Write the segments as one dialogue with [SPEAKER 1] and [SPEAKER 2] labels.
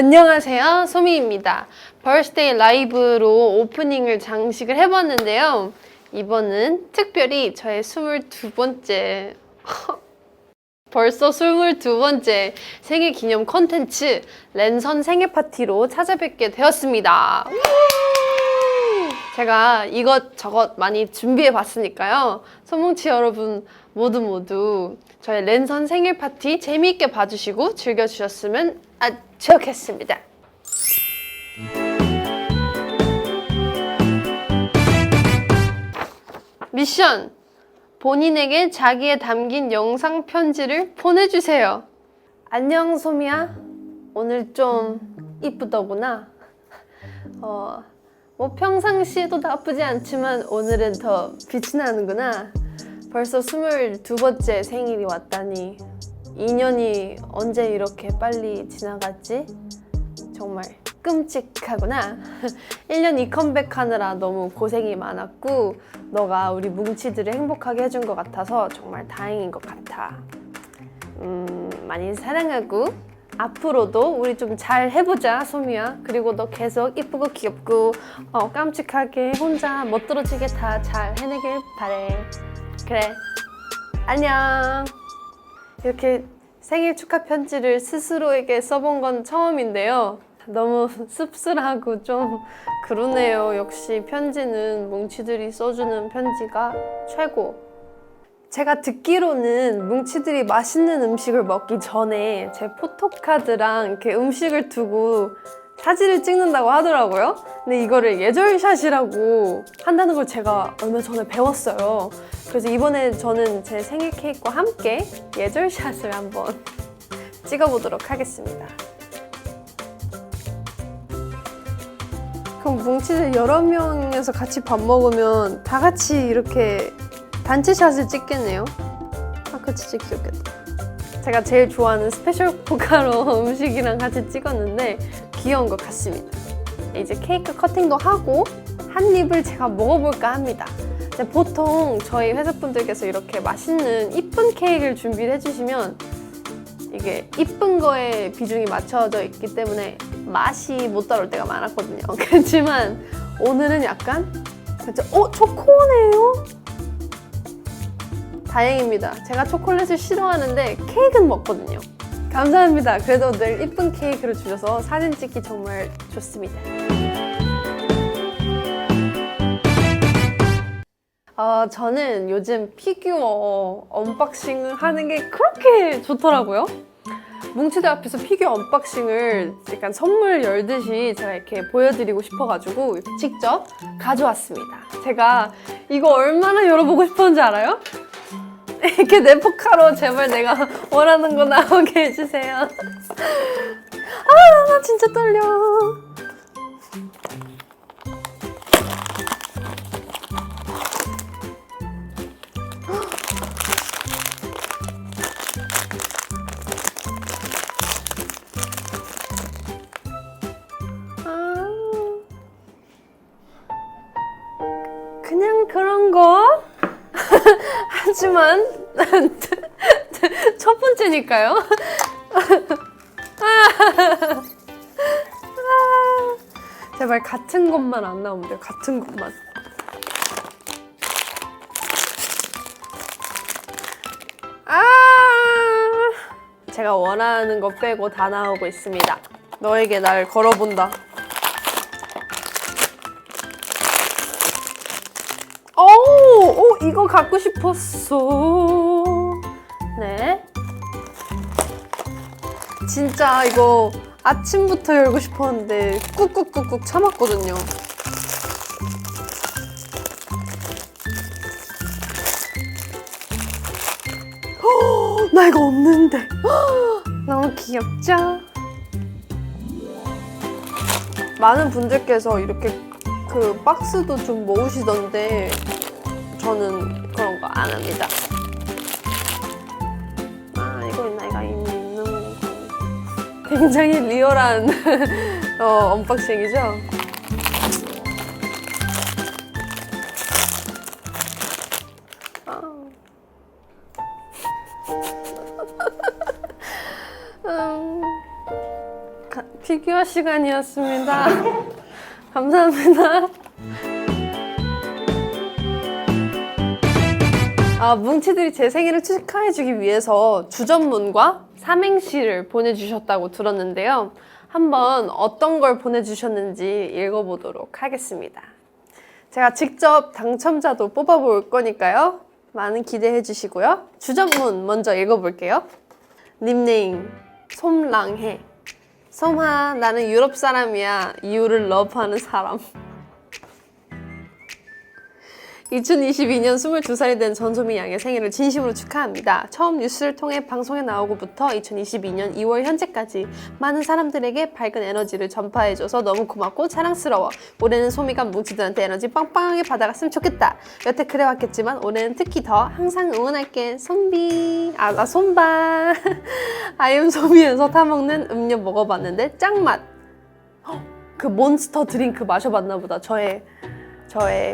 [SPEAKER 1] 안녕하세요, 소미입니다. 벌스데이 라이브로 오프닝을 장식을 해봤는데요. 이번은 특별히 저의 22번째 벌써 22번째 생일 기념 컨텐츠 랜선 생일 파티로 찾아뵙게 되었습니다. 제가 이것저것 많이 좋게 봤으니까요. 소뭉치 여러분 모두 저의 랜선 생일 파티 재미있게 봐주시고 즐겨주셨으면 좋겠습니다. 미션! 본인에게 자기의 담긴 영상 편지를 보내주세요. 안녕 소미야. 오늘 좀 이쁘더구나. 뭐 평상시에도 나쁘지 않지만 오늘은 더 빛이 나는구나. 벌써 22번째 생일이 왔다니 2년이 언제 이렇게 빨리 지나갔지? 정말 끔찍하구나. 1년 2컴백 하느라 너무 고생이 많았고 너가 우리 뭉치들을 행복하게 해준 것 같아서 정말 다행인 것 같아. 많이 사랑하고 앞으로도 우리 좀 잘 해보자 소미야. 그리고 너 계속 이쁘고 귀엽고 깜찍하게 혼자 멋들어지게 다 잘 해내길 바래. 그래, 안녕. 이렇게 생일 축하 편지를 스스로에게 써본 건 처음인데요. 너무 씁쓸하고 좀 그러네요. 역시 편지는 뭉치들이 써주는 편지가 최고. 제가 듣기로는 뭉치들이 맛있는 음식을 먹기 전에 제 포토카드랑 이렇게 음식을 두고 사진을 찍는다고 하더라고요. 근데 이거를 예절샷이라고 한다는 걸 제가 얼마 전에 배웠어요. 그래서 이번에 저는 제 생일 케이크와 함께 예절샷을 한번 찍어보도록 하겠습니다. 그럼 뭉치들 여러 명에서 같이 밥 먹으면 다 같이 이렇게 단체샷을 찍겠네요. 그거 진짜 귀엽겠다. 제가 제일 좋아하는 스페셜 포카로 음식이랑 같이 찍었는데 귀여운 것 같습니다. 이제 케이크 커팅도 하고 한 입을 제가 먹어볼까 합니다. 보통 저희 회사분들께서 이렇게 맛있는 이쁜 케이크를 준비를 해주시면 이게 이쁜 거에 비중이 맞춰져 있기 때문에 맛이 못 따라올 때가 많았거든요. 그렇지만 오늘은 약간 초코네요? 다행입니다. 제가 초콜릿을 싫어하는데 케이크는 먹거든요. 감사합니다. 그래도 늘 이쁜 케이크를 주셔서 사진 찍기 정말 좋습니다. 저는 요즘 피규어 언박싱을 하는 게 그렇게 좋더라고요. 뭉치들 앞에서 피규어 언박싱을 약간 선물 열듯이 제가 이렇게 보여드리고 싶어가지고 직접 가져왔습니다. 제가 이거 얼마나 열어보고 싶었는지 알아요? 이렇게 내 포카로 제발 내가 원하는 거 나오게 해주세요. 나 진짜 떨려. 그냥 그런 거? 하지만 첫 번째니까요. 제발 같은 것만 안 나오면 돼요. 같은 것만. 제가 원하는 거 빼고 다 나오고 있습니다. 너에게 날 걸어본다. 이거 갖고 싶었어. 네. 진짜 이거 아침부터 열고 싶었는데 꾹꾹꾹꾹 참았거든요. 나 이거 없는데. 너무 귀엽죠? 많은 분들께서 이렇게 그 박스도 좀 모으시던데 저는 그런 거 안 합니다. 이거 있나? 이거 있는 거. 굉장히 리얼한 언박싱이죠? 피규어 시간이었습니다. 감사합니다. 뭉치들이 제 생일을 축하해주기 위해서 주전문과 삼행시를 보내주셨다고 들었는데요. 한번 어떤 걸 보내주셨는지 읽어보도록 하겠습니다. 제가 직접 당첨자도 뽑아볼 거니까요. 많은 기대해 주시고요. 주전문 먼저 읽어볼게요. 닉네임 솜랑해. 솜아, 나는 유럽 사람이야. 유를 러브하는 사람. 2022년 22살이 된 전소미 양의 생일을 진심으로 축하합니다. 처음 뉴스를 통해 방송에 나오고부터 2022년 2월 현재까지 많은 사람들에게 밝은 에너지를 전파해줘서 너무 고맙고 자랑스러워. 올해는 소미가 뭉치들한테 에너지 빵빵하게 받아갔으면 좋겠다. 여태 그래왔겠지만 올해는 특히 더 항상 응원할게. 솜비. 솜바. 아이엠 소미에서 타먹는 음료 먹어봤는데 짱맛. 그 몬스터 드링크 마셔봤나 보다. 저의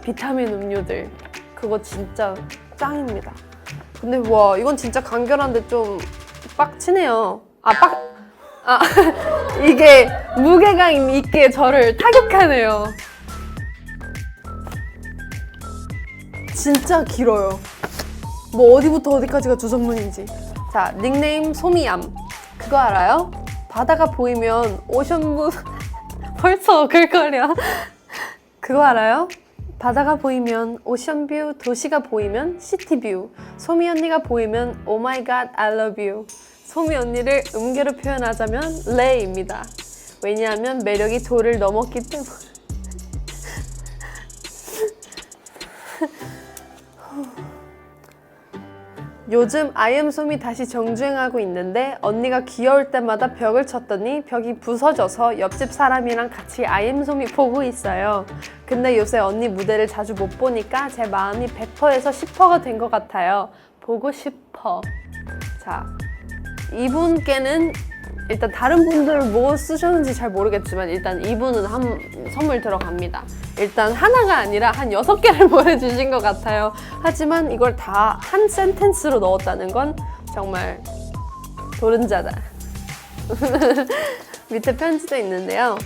[SPEAKER 1] 비타민 음료들. 그거 진짜 짱입니다. 근데 와, 이건 진짜 간결한데 좀 빡치네요. 이게 무게감 있게 저를 타격하네요. 진짜 길어요. 뭐 어디부터 어디까지가 주전문인지. 자, 닉네임 소미암. 그거 알아요? 바다가 보이면 오션뷰. 벌써 글거려. 그거 알아요? 바다가 보이면 오션뷰, 도시가 보이면 시티뷰, 소미 언니가 보이면 오마이갓 I love you. 소미 언니를 음계로 표현하자면 레이입니다. 왜냐하면 매력이 도를 넘었기 때문에. 요즘 아이엠솜이 다시 정주행하고 있는데 언니가 귀여울 때마다 벽을 쳤더니 벽이 부서져서 옆집 사람이랑 같이 아이엠솜이 보고 있어요. 근데 요새 언니 무대를 자주 못 보니까 제 마음이 100%에서 10%가 된 것 같아요. 보고 싶어. 자, 이분께는 일단 다른 분들 뭐 쓰셨는지 잘 모르겠지만 일단 이분은 한 선물 들어갑니다. 일단 하나가 아니라 한 6개를 보내주신 것 같아요. 하지만 이걸 다 한 센텐스로 넣었다는 건 정말 도른자다. 밑에 편지도 있는데요.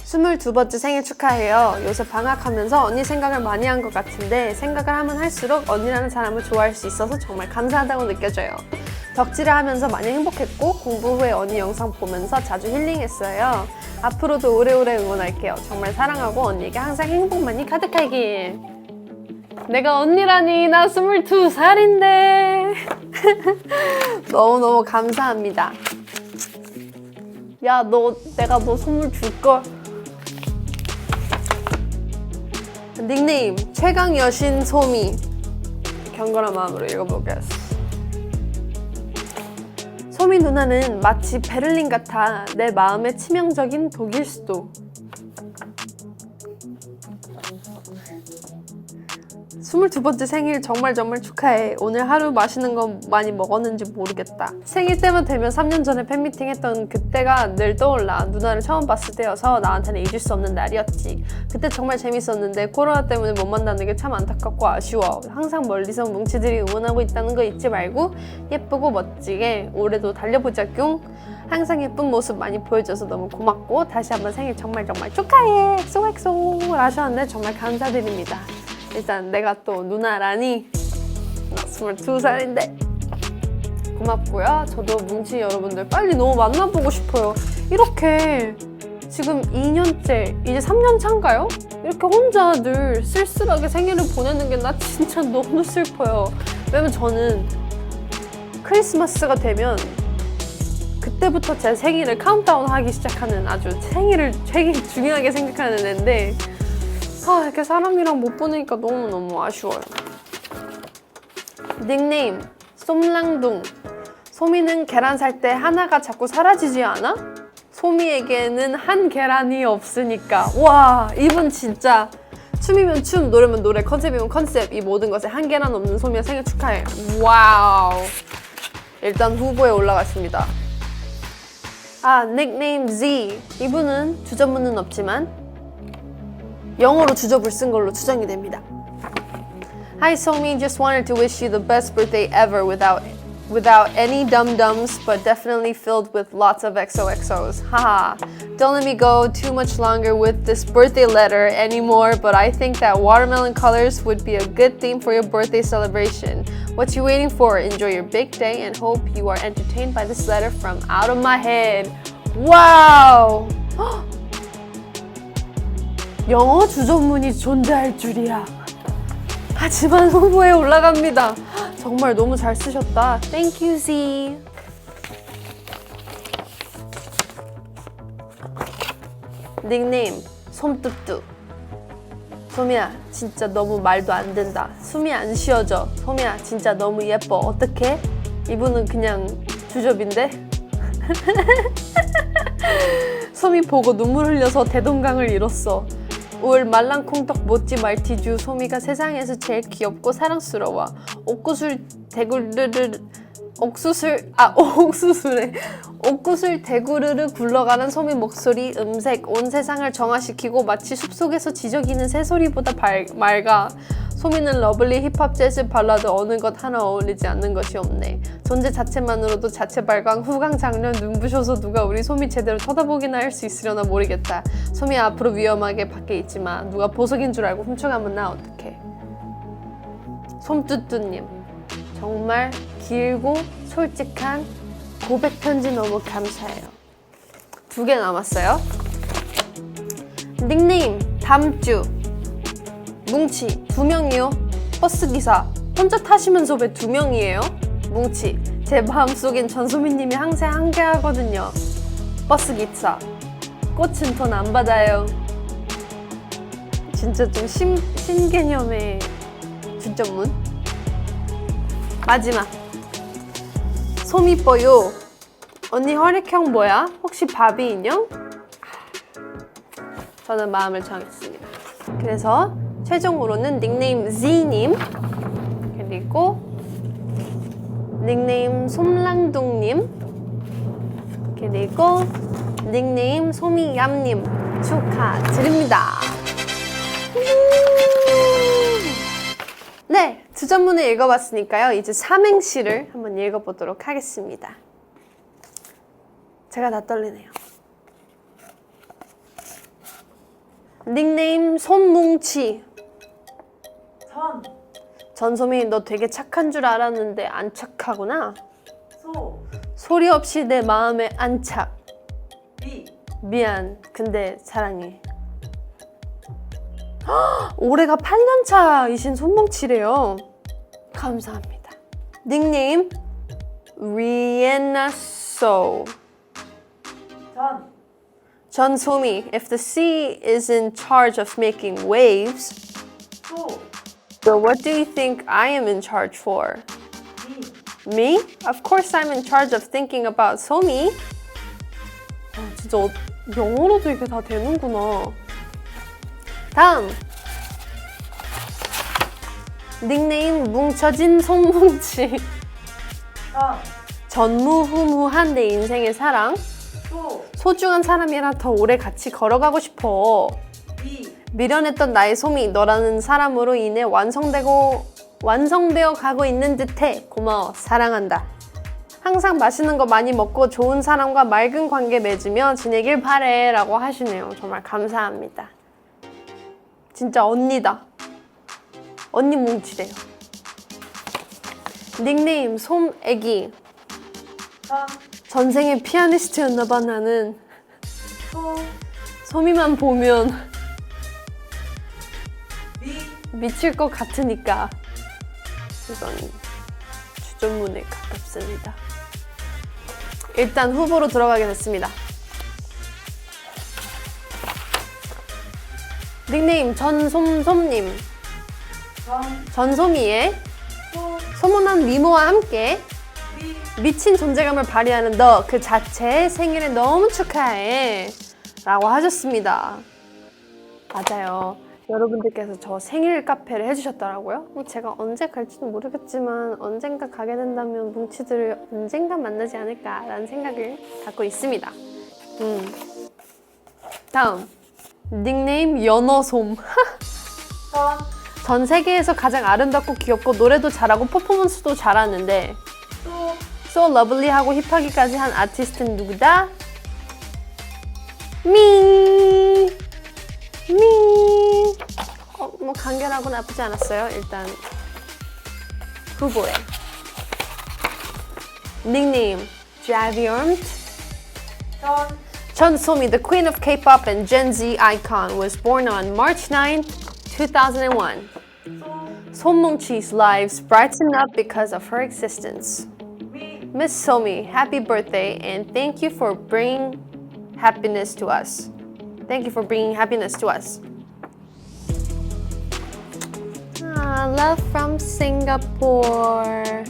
[SPEAKER 1] 22번째 생일 축하해요. 요새 방학하면서 언니 생각을 많이 한 것 같은데 생각을 하면 할수록 언니라는 사람을 좋아할 수 있어서 정말 감사하다고 느껴져요. 덕질을 하면서 많이 행복했고 공부 후에 언니 영상 보면서 자주 힐링했어요. 앞으로도 오래오래 응원할게요. 정말 사랑하고 언니에게 항상 행복만이 가득하길. 내가 언니라니, 나 22살인데. 너무너무 감사합니다. 야, 내가 너 선물 줄걸. 닉네임 최강여신 소미. 경건한 마음으로 읽어보겠습니다. 소미 누나는 마치 베를린 같아. 내 마음의 치명적인 독일 수도. 22번째 생일 정말 축하해. 오늘 하루 맛있는 거 많이 먹었는지 모르겠다. 생일 때만 되면 3년 전에 팬미팅 했던 그때가 늘 떠올라. 누나를 처음 봤을 때여서 나한테는 잊을 수 없는 날이었지. 그때 정말 재밌었는데 코로나 때문에 못 만나는 게 참 안타깝고 아쉬워. 항상 멀리서 뭉치들이 응원하고 있다는 거 잊지 말고 예쁘고 멋지게 올해도 달려보자뀨. 항상 예쁜 모습 많이 보여줘서 너무 고맙고 다시 한번 생일 정말 축하해. 엑소엑소 하셨는데 정말 감사드립니다. 일단 내가 또 누나라니, 나 22살인데 고맙고요. 저도 뭉치 여러분들 빨리 너무 만나보고 싶어요. 이렇게 지금 2년째, 이제 3년 차인가요? 이렇게 혼자 늘 쓸쓸하게 생일을 보내는 게 나 진짜 너무 슬퍼요. 왜냐면 저는 크리스마스가 되면 그때부터 제 생일을 카운트다운 하기 시작하는, 아주 생일을 되게 중요하게 생각하는 애인데 이렇게 사람이랑 못 보내니까 너무너무 아쉬워요. 닉네임 솜랑둥. 소미는 계란 살 때 하나가 자꾸 사라지지 않아? 소미에게는 한 계란이 없으니까. 와, 이분 진짜 춤이면 춤, 노래면 노래, 컨셉이면 컨셉, 이 모든 것에 한 계란 없는 소미의 생일 축하해. 와우. 일단 후보에 올라갔습니다. 닉네임 Z. 이분은 주전문은 없지만 영어로 주접을 쓴 걸로 추정이 됩니다. Hi Somi, just wanted to wish you the best birthday ever without without any dum-dums, but definitely filled with lots of XOXOs. Haha. Don't let me go too much longer with this birthday letter anymore, but I think that watermelon colors would be a good theme for your birthday celebration. What you waiting for? Enjoy your big day and hope you are entertained by this letter from out of my head. Wow! 영어 주전문이 존재할 줄이야. 하지만 후보에 올라갑니다. 정말 너무 잘 쓰셨다. Thank you, Z. 닉네임 솜뚜뚜. 소미야 진짜 너무 말도 안 된다. 숨이 안 쉬어져. 소미야 진짜 너무 예뻐. 어떡해? 이분은 그냥 주접인데? 소미 보고 눈물 흘려서 대동강을 잃었어. 울 말랑콩떡 모찌 말티주. 소미가 세상에서 제일 귀엽고 사랑스러워. 옥구슬 대구르르 옥구슬 대구르르 굴러가는 소미 목소리 음색 온 세상을 정화시키고 마치 숲속에서 지저귀는 새소리보다 맑아. 소미는 러블리 힙합 재즈 발라드 어느 것 하나 어울리지 않는 것이 없네. 존재 자체만으로도 자체 발광 후광 장렬 눈부셔서 누가 우리 소미 제대로 쳐다보기나 할 수 있으려나 모르겠다. 소미 앞으로 위험하게 밖에 있지마. 누가 보석인 줄 알고 훔쳐가면 나 어떡해. 솜뚜뚜님 정말 길고 솔직한 고백 편지 너무 감사해요. 2개 남았어요. 닉네임 담주. 뭉치 2명이요. 버스기사 혼자 타시면서 왜 2명이에요? 뭉치 제 마음속엔 전소민님이 항상 함께하거든요. 버스기사 꽃은 돈 안 받아요. 진짜 좀 신개념의 주전문. 마지막 소미뽀요. 언니 혈액형 뭐야? 혹시 바비 인형? 저는 마음을 정했습니다. 그래서 최종으로는 닉네임 Z님 그리고 닉네임 솜랑둥님 그리고 닉네임 소미얌님 축하드립니다. 네, 주전문을 읽어봤으니까요. 이제 삼행시를 한번 읽어보도록 하겠습니다. 제가 다 떨리네요. 닉네임 손뭉치. 전소미 너 되게 착한 줄 알았는데 안 착하구나. 소리 없이 내 마음에 안착. 미안 근데 사랑해. 올해가 8년차이신 손뭉치래요. 감사합니다. 닉네임 리엔나소. 전소미, if the sea is in charge of making waves, so what do you think I am in charge for? Me? Of course I'm in charge of thinking about 소미. 진짜 영어로도 이게 다 되는구나. 다음 닉네임 뭉쳐진 손뭉치. 전무후무한 내 인생의 사랑. 소중한 사람이랑 더 오래 같이 걸어가고 싶어. 미련했던 나의 소미 너라는 사람으로 인해 완성되어 가고 있는 듯해. 고마워. 사랑한다. 항상 맛있는 거 많이 먹고 좋은 사람과 맑은 관계 맺으며 지내길 바래 라고 하시네요. 정말 감사합니다. 진짜 언니다. 언니 뭉치래요. 닉네임 솜애기. 전생에 피아니스트였나봐 나는. 소미만 보면 미칠 것 같으니까 이건 주전문에 가깝습니다. 일단 후보로 들어가게 됐습니다. 닉네임 전솜솜님. 전소미의 소문난 미모와 함께 미친 존재감을 발휘하는 너 그 자체 생일에 너무 축하해 라고 하셨습니다. 맞아요. 여러분들께서 저 생일 카페를 해주셨더라고요. 제가 언제 갈지는 모르겠지만 언젠가 가게 된다면 뭉치들을 언젠가 만나지 않을까라는 생각을 갖고 있습니다. 다음 닉네임 연어솜. 전 세계에서 가장 아름답고 귀엽고 노래도 잘하고 퍼포먼스도 잘하는데 So lovely 하고 힙하기까지 한 아티스트는 누구다? Me. 뭐 간결하고 나쁘지 않았어요. 일단 후보에. 닉네임 Javiormt. Chun Somi, the queen of K-pop and Gen Z icon, was born on March 9, 2001. 손뭉치's lives brighten up because of her existence. Miss Somi, happy birthday and thank you for bringing happiness to us. Thank you for bringing happiness to us. Love from Singapore.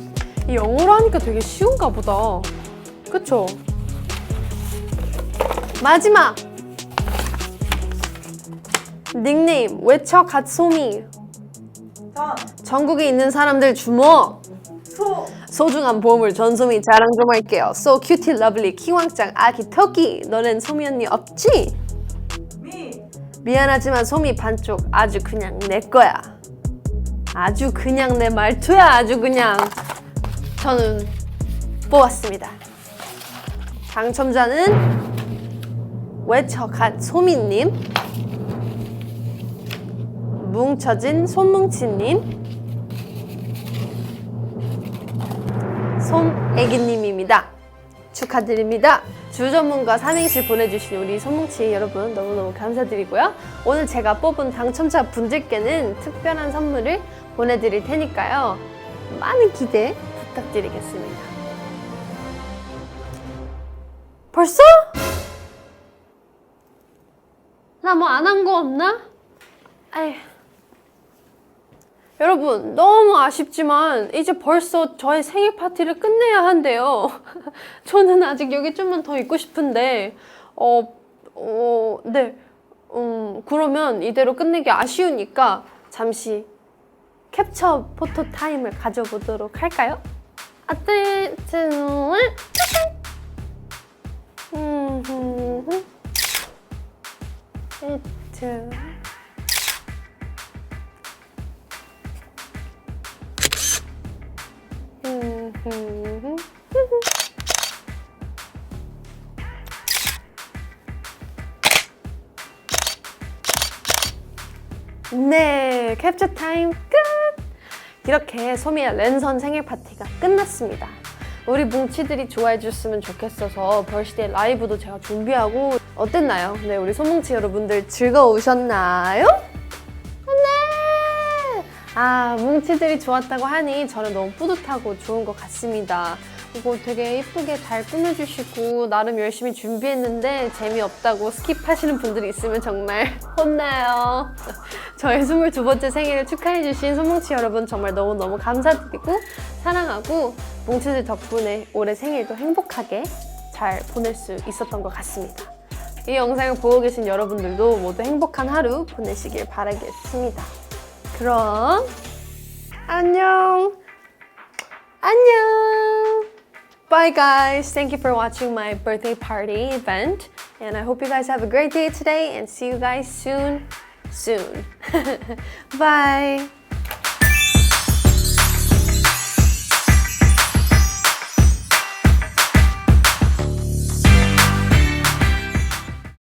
[SPEAKER 1] 이 영어로 하니까 되게 쉬운가 보다. 그쵸? 마지막! 닉네임 외쳐 갓소미. 전국에 있는 사람들 주목! 소중한 보물 전소미 자랑 좀 할게요. So cutie lovely 키왕짱 아기 토끼. 너넨 소미 언니 없지? 미안하지만 소미 반쪽 아주 그냥 내 거야. 아주 그냥 내 말투야. 아주 그냥. 저는 뽑았습니다. 당첨자는 외쳐 갓 소미님, 뭉쳐진 손뭉치님, 손애기님입니다. 축하드립니다. 주전문과 삼행시 보내주신 우리 손뭉치 여러분 너무너무 감사드리고요. 오늘 제가 뽑은 당첨자 분들께는 특별한 선물을 보내드릴 테니까요. 많은 기대 부탁드리겠습니다. 벌써? 나 뭐 안 한 거 없나? 에휴. 여러분 너무 아쉽지만 이제 벌써 저의 생일 파티를 끝내야 한대요. 저는 아직 여기 좀만 더 있고 싶은데 네. 그러면 이대로 끝내기 아쉬우니까 잠시 캡처 포토 타임을 가져보도록 할까요? 네, 캡처 타임 끝! 이렇게 소미의 랜선 생일 파티가 끝났습니다. 우리 뭉치들이 좋아해 줬으면 좋겠어서 벌시데이 라이브도 제가 준비하고 어땠나요? 네, 우리 소뭉치 여러분들 즐거우셨나요? 네! 뭉치들이 좋았다고 하니 저는 너무 뿌듯하고 좋은 것 같습니다. 이거 되게 예쁘게 잘 꾸며주시고 나름 열심히 준비했는데 재미없다고 스킵하시는 분들이 있으면 정말 혼나요. 저의 22번째 생일을 축하해주신 손뭉치 여러분 정말 너무너무 감사드리고 사랑하고 뭉치들 덕분에 올해 생일도 행복하게 잘 보낼 수 있었던 것 같습니다. 이 영상을 보고 계신 여러분들도 모두 행복한 하루 보내시길 바라겠습니다. 그럼 안녕! Bye guys! Thank you for watching my birthday party event and I hope you guys have a great day today and see you guys soon. Bye!